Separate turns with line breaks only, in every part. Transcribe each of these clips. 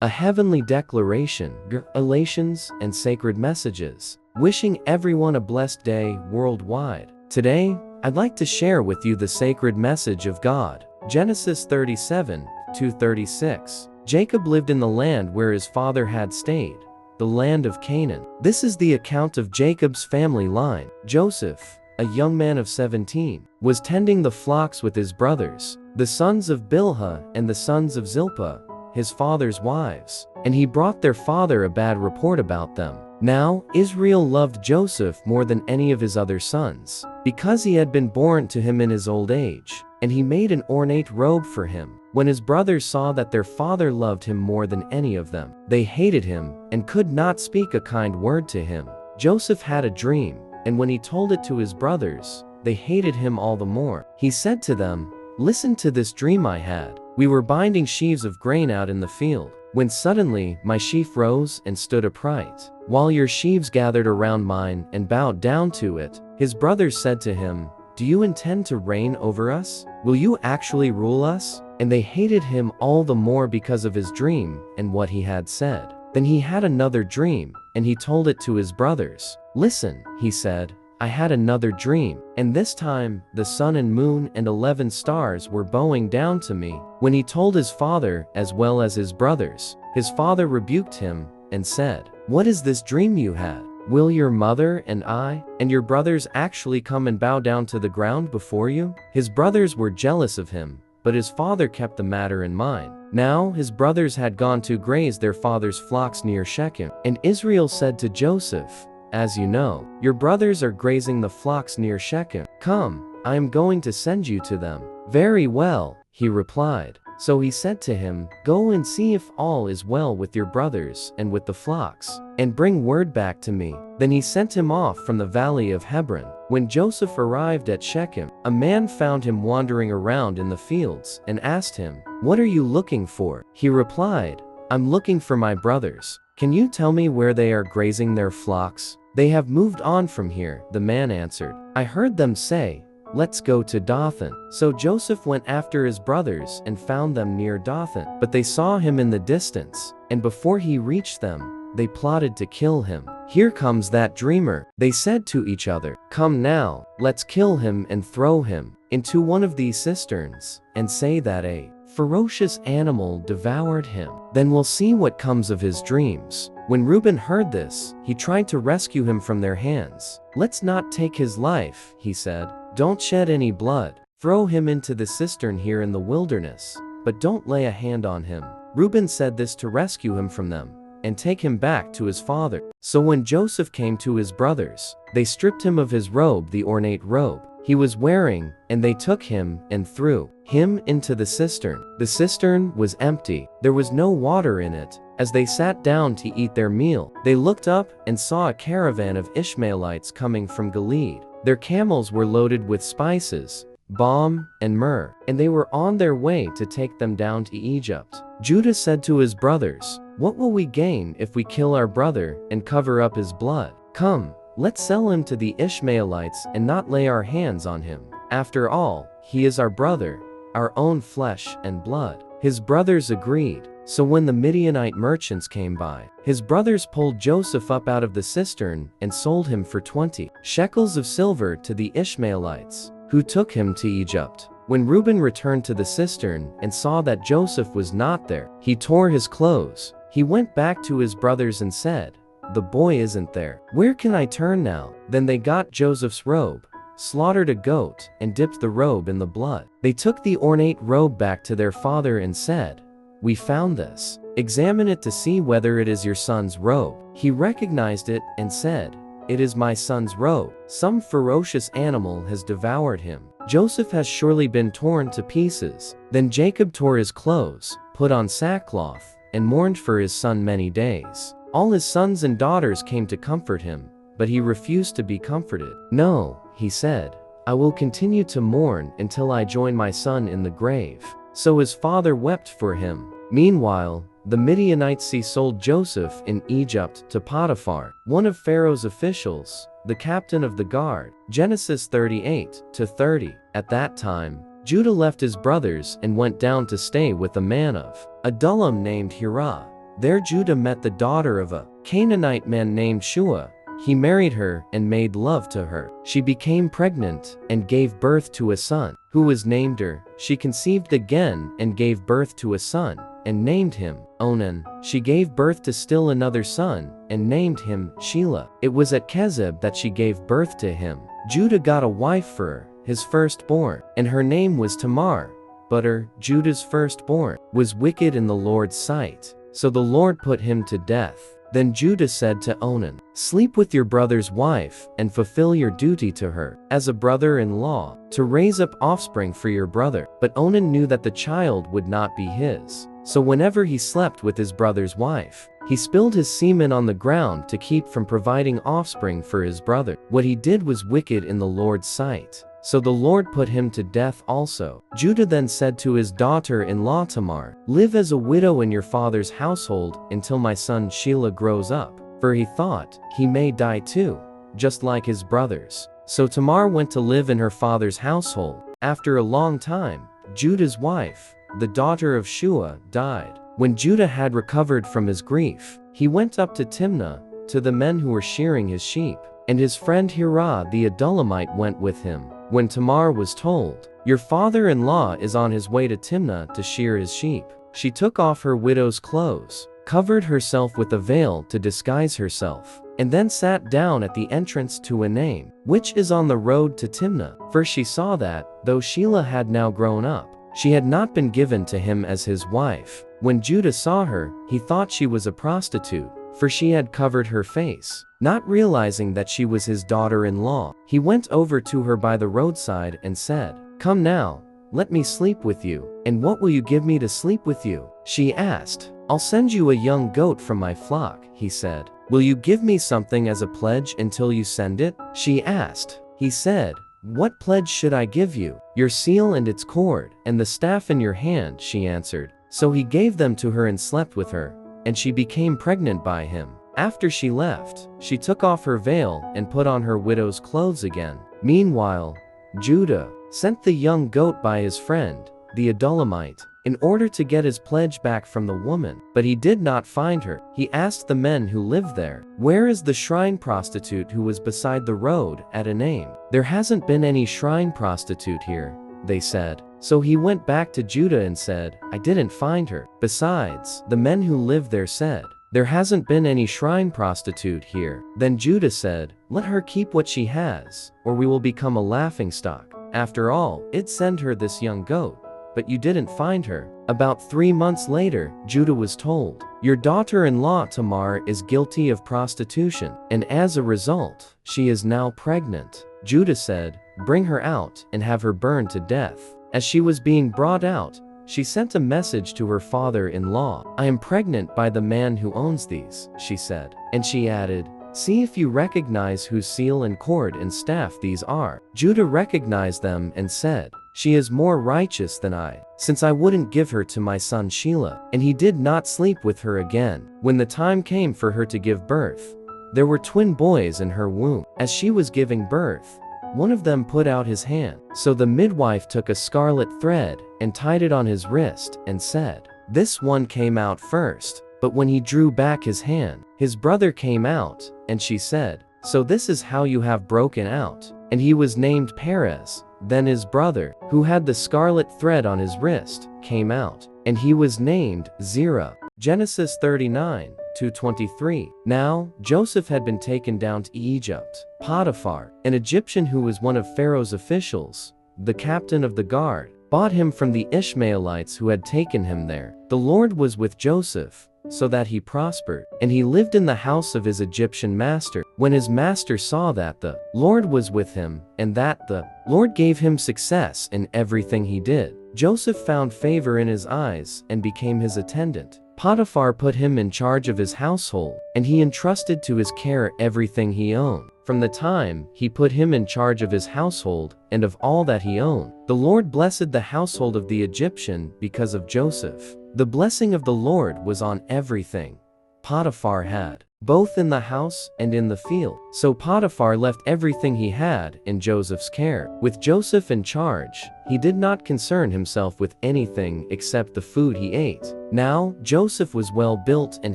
A heavenly declaration, elations, and sacred messages, wishing everyone a blessed day worldwide. Today, I'd like to share with you the sacred message of God. Genesis 37:2-36. Jacob lived in the land where his father had stayed, the land of Canaan. This is the account of Jacob's family line. Joseph, a young man of 17, was tending the flocks with his brothers, the sons of Bilhah and the sons of Zilpah, his father's wives, and he brought their father a bad report about them. Now, Israel loved Joseph more than any of his other sons, because he had been born to him in his old age, and he made an ornate robe for him. When his brothers saw that their father loved him more than any of them, they hated him and could not speak a kind word to him. Joseph had a dream, and when he told it to his brothers, they hated him all the more. He said to them, "Listen to this dream I had. We were binding sheaves of grain out in the field, when suddenly my sheaf rose and stood upright, while your sheaves gathered around mine and bowed down to it." His brothers said to him, "Do you intend to reign over us? Will you actually rule us?" And they hated him all the more because of his dream and what he had said. Then he had another dream, and he told it to his brothers. "Listen," he said, "I had another dream, and this time the sun and moon and 11 stars were bowing down to me." When he told his father as well as his brothers, his father rebuked him and said, "What is this dream you had? Will your mother and I and your brothers actually come and bow down to the ground before you?" His brothers were jealous of him, but his father kept the matter in mind. Now his brothers had gone to graze their father's flocks near Shechem, and Israel said to Joseph, "As you know, your brothers are grazing the flocks near Shechem. Come, I am going to send you to them." "Very well," he replied. So he said to him, "Go and see if all is well with your brothers and with the flocks, and bring word back to me." Then he sent him off from the valley of Hebron. When Joseph arrived at Shechem, a man found him wandering around in the fields and asked him, "What are you looking for?" He replied, "I'm looking for my brothers. Can you tell me where they are grazing their flocks?" "They have moved on from here," the man answered. "I heard them say, 'Let's go to Dothan.'" So Joseph went after his brothers and found them near Dothan. But they saw him in the distance, and before he reached them, they plotted to kill him. "Here comes that dreamer," they said to each other. "Come now, let's kill him and throw him into one of these cisterns, and say that a ferocious animal devoured him. Then we'll see what comes of his dreams." When Reuben heard this, he tried to rescue him from their hands. "Let's not take his life," he said. "Don't shed any blood. Throw him into the cistern here in the wilderness, but don't lay a hand on him." Reuben said this to rescue him from them and take him back to his father. So when Joseph came to his brothers, they stripped him of his robe, the ornate robe he was wearing, and they took him and threw him into the cistern. The cistern was empty. There was no water in it. As they sat down to eat their meal, they looked up and saw a caravan of Ishmaelites coming from Gilead. Their camels were loaded with spices, balm, and myrrh, and they were on their way to take them down to Egypt. Judah said to his brothers, "What will we gain if we kill our brother and cover up his blood? Come, let's sell him to the Ishmaelites and not lay our hands on him. After all, he is our brother, our own flesh and blood." His brothers agreed. So when the Midianite merchants came by, his brothers pulled Joseph up out of the cistern and sold him for 20 shekels of silver to the Ishmaelites, who took him to Egypt. When Reuben returned to the cistern and saw that Joseph was not there, he tore his clothes. He went back to his brothers and said, "The boy isn't there. Where can I turn now?" Then they got Joseph's robe, slaughtered a goat, and dipped the robe in the blood. They took the ornate robe back to their father and said, "We found this. Examine it to see whether it is your son's robe." He recognized it and said, "It is my son's robe. Some ferocious animal has devoured him. Joseph has surely been torn to pieces." Then Jacob tore his clothes, put on sackcloth, and mourned for his son many days. All his sons and daughters came to comfort him, but he refused to be comforted. "No," he said, "I will continue to mourn until I join my son in the grave." So his father wept for him. Meanwhile, the Midianites sold Joseph in Egypt to Potiphar, one of Pharaoh's officials, the captain of the guard. Genesis 38:30. At that time, Judah left his brothers and went down to stay with a man of Adullam named Hirah. There Judah met the daughter of a Canaanite man named Shua. He married her and made love to her. She became pregnant and gave birth to a son, who was named Er. She conceived again and gave birth to a son, and named him Onan. She gave birth to still another son, and named him Shelah. It was at Kezib that she gave birth to him. Judah got a wife for her, his firstborn, and her name was Tamar. But Judah's firstborn, was wicked in the Lord's sight. So the Lord put him to death. Then Judah said to Onan, "Sleep with your brother's wife, and fulfill your duty to her, as a brother-in-law, to raise up offspring for your brother." But Onan knew that the child would not be his. So whenever he slept with his brother's wife, he spilled his semen on the ground to keep from providing offspring for his brother. What he did was wicked in the Lord's sight. So the Lord put him to death also. Judah then said to his daughter-in-law Tamar, "Live as a widow in your father's household until my son Shelah grows up." For he thought, he may die too, just like his brothers. So Tamar went to live in her father's household. After a long time, Judah's wife, the daughter of Shua, died. When Judah had recovered from his grief, he went up to Timnah, to the men who were shearing his sheep, and his friend Hirah the Adullamite went with him. When Tamar was told, "Your father-in-law is on his way to Timnah to shear his sheep," she took off her widow's clothes, covered herself with a veil to disguise herself, and then sat down at the entrance to Enaim, which is on the road to Timnah. For she saw that, though Shelah had now grown up, she had not been given to him as his wife. When Judah saw her, he thought she was a prostitute, for she had covered her face. Not realizing that she was his daughter-in-law, he went over to her by the roadside and said, "Come now, let me sleep with you." "And what will you give me to sleep with you?" she asked. "I'll send you a young goat from my flock," he said. "Will you give me something as a pledge until you send it?" she asked. He said, "What pledge should I give you?" "Your seal and its cord, and the staff in your hand," she answered. So he gave them to her and slept with her, and she became pregnant by him. After she left, she took off her veil and put on her widow's clothes again. Meanwhile, Judah sent the young goat by his friend, the Adullamite, in order to get his pledge back from the woman. But he did not find her. He asked the men who lived there, "Where is the shrine prostitute who was beside the road at Enaim?" "There hasn't been any shrine prostitute here," they said. So he went back to Judah and said, "I didn't find her." Besides, the men who lived there said, "There hasn't been any shrine prostitute here." Then Judah said, "Let her keep what she has, or we will become a laughingstock. After all, it sent her this young goat, but you didn't find her." About 3 months later, Judah was told, "Your daughter-in-law Tamar is guilty of prostitution, and as a result, she is now pregnant." Judah said, "Bring her out and have her burned to death." As she was being brought out, she sent a message to her father-in-law. "I am pregnant by the man who owns these," she said. And she added, "See if you recognize whose seal and cord and staff these are." Judah recognized them and said, "She is more righteous than I, since I wouldn't give her to my son Shelah." And he did not sleep with her again. When the time came for her to give birth, there were twin boys in her womb. As she was giving birth, one of them put out his hand. So the midwife took a scarlet thread and tied it on his wrist and said, "This one came out first." But when he drew back his hand, his brother came out, and she said, "So this is how you have broken out." And he was named Perez. Then his brother, who had the scarlet thread on his wrist, came out, and he was named Zerah. Genesis 39:2-23. Now, Joseph had been taken down to Egypt. Potiphar, an Egyptian who was one of Pharaoh's officials, the captain of the guard, bought him from the Ishmaelites who had taken him there. The Lord was with Joseph, so that he prospered, and he lived in the house of his Egyptian master. When his master saw that the Lord was with him, and that the Lord gave him success in everything he did, Joseph found favor in his eyes and became his attendant. Potiphar put him in charge of his household, and he entrusted to his care everything he owned. From the time he put him in charge of his household and of all that he owned, the Lord blessed the household of the Egyptian because of Joseph. The blessing of the Lord was on everything Potiphar had, both in the house and in the field. So Potiphar left everything he had in Joseph's care. With Joseph in charge, he did not concern himself with anything except the food he ate. Now, Joseph was well built and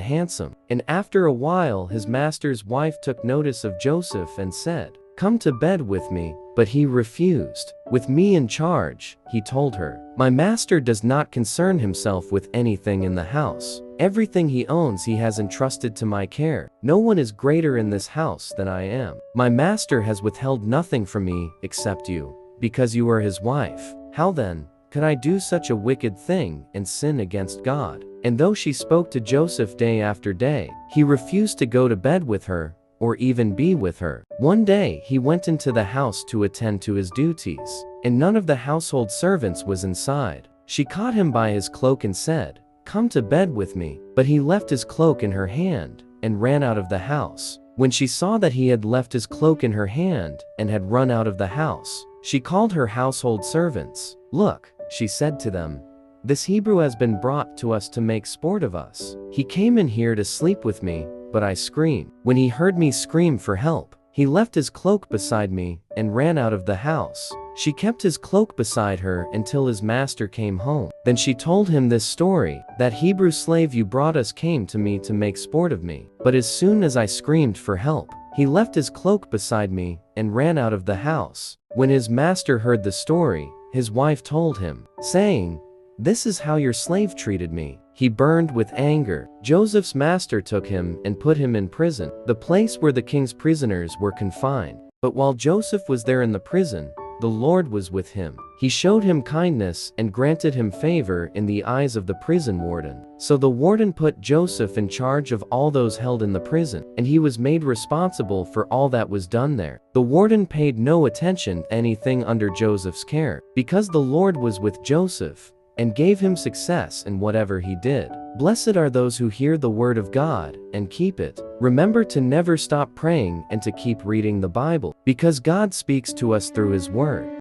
handsome, and after a while his master's wife took notice of Joseph and said, "Come to bed with me." But he refused. "With me in charge," he told her, "my master does not concern himself with anything in the house. Everything he owns he has entrusted to my care. No one is greater in this house than I am. My master has withheld nothing from me except you, because you are his wife. How then could I do such a wicked thing and sin against God?" And though she spoke to Joseph day after day, he refused to go to bed with her or even be with her. One day he went into the house to attend to his duties, and none of the household servants was inside. She caught him by his cloak and said, "Come to bed with me." But he left his cloak in her hand and ran out of the house. When she saw that he had left his cloak in her hand and had run out of the house, she called her household servants. "Look," she said to them, "this Hebrew has been brought to us to make sport of us. He came in here to sleep with me, but I screamed. When he heard me scream for help, he left his cloak beside me and ran out of the house." She kept his cloak beside her until his master came home. Then she told him this story: "That Hebrew slave you brought us came to me to make sport of me. But as soon as I screamed for help, he left his cloak beside me and ran out of the house." When his master heard the story, his wife told him, saying, "This is how your slave treated me." He burned with anger. Joseph's master took him and put him in prison, the place where the king's prisoners were confined. But while Joseph was there in the prison, the Lord was with him. He showed him kindness and granted him favor in the eyes of the prison warden. So the warden put Joseph in charge of all those held in the prison, and he was made responsible for all that was done there. The warden paid no attention to anything under Joseph's care, because the Lord was with Joseph and gave him success in whatever he did. Blessed are those who hear the word of God and keep it. Remember to never stop praying and to keep reading the Bible, because God speaks to us through his word.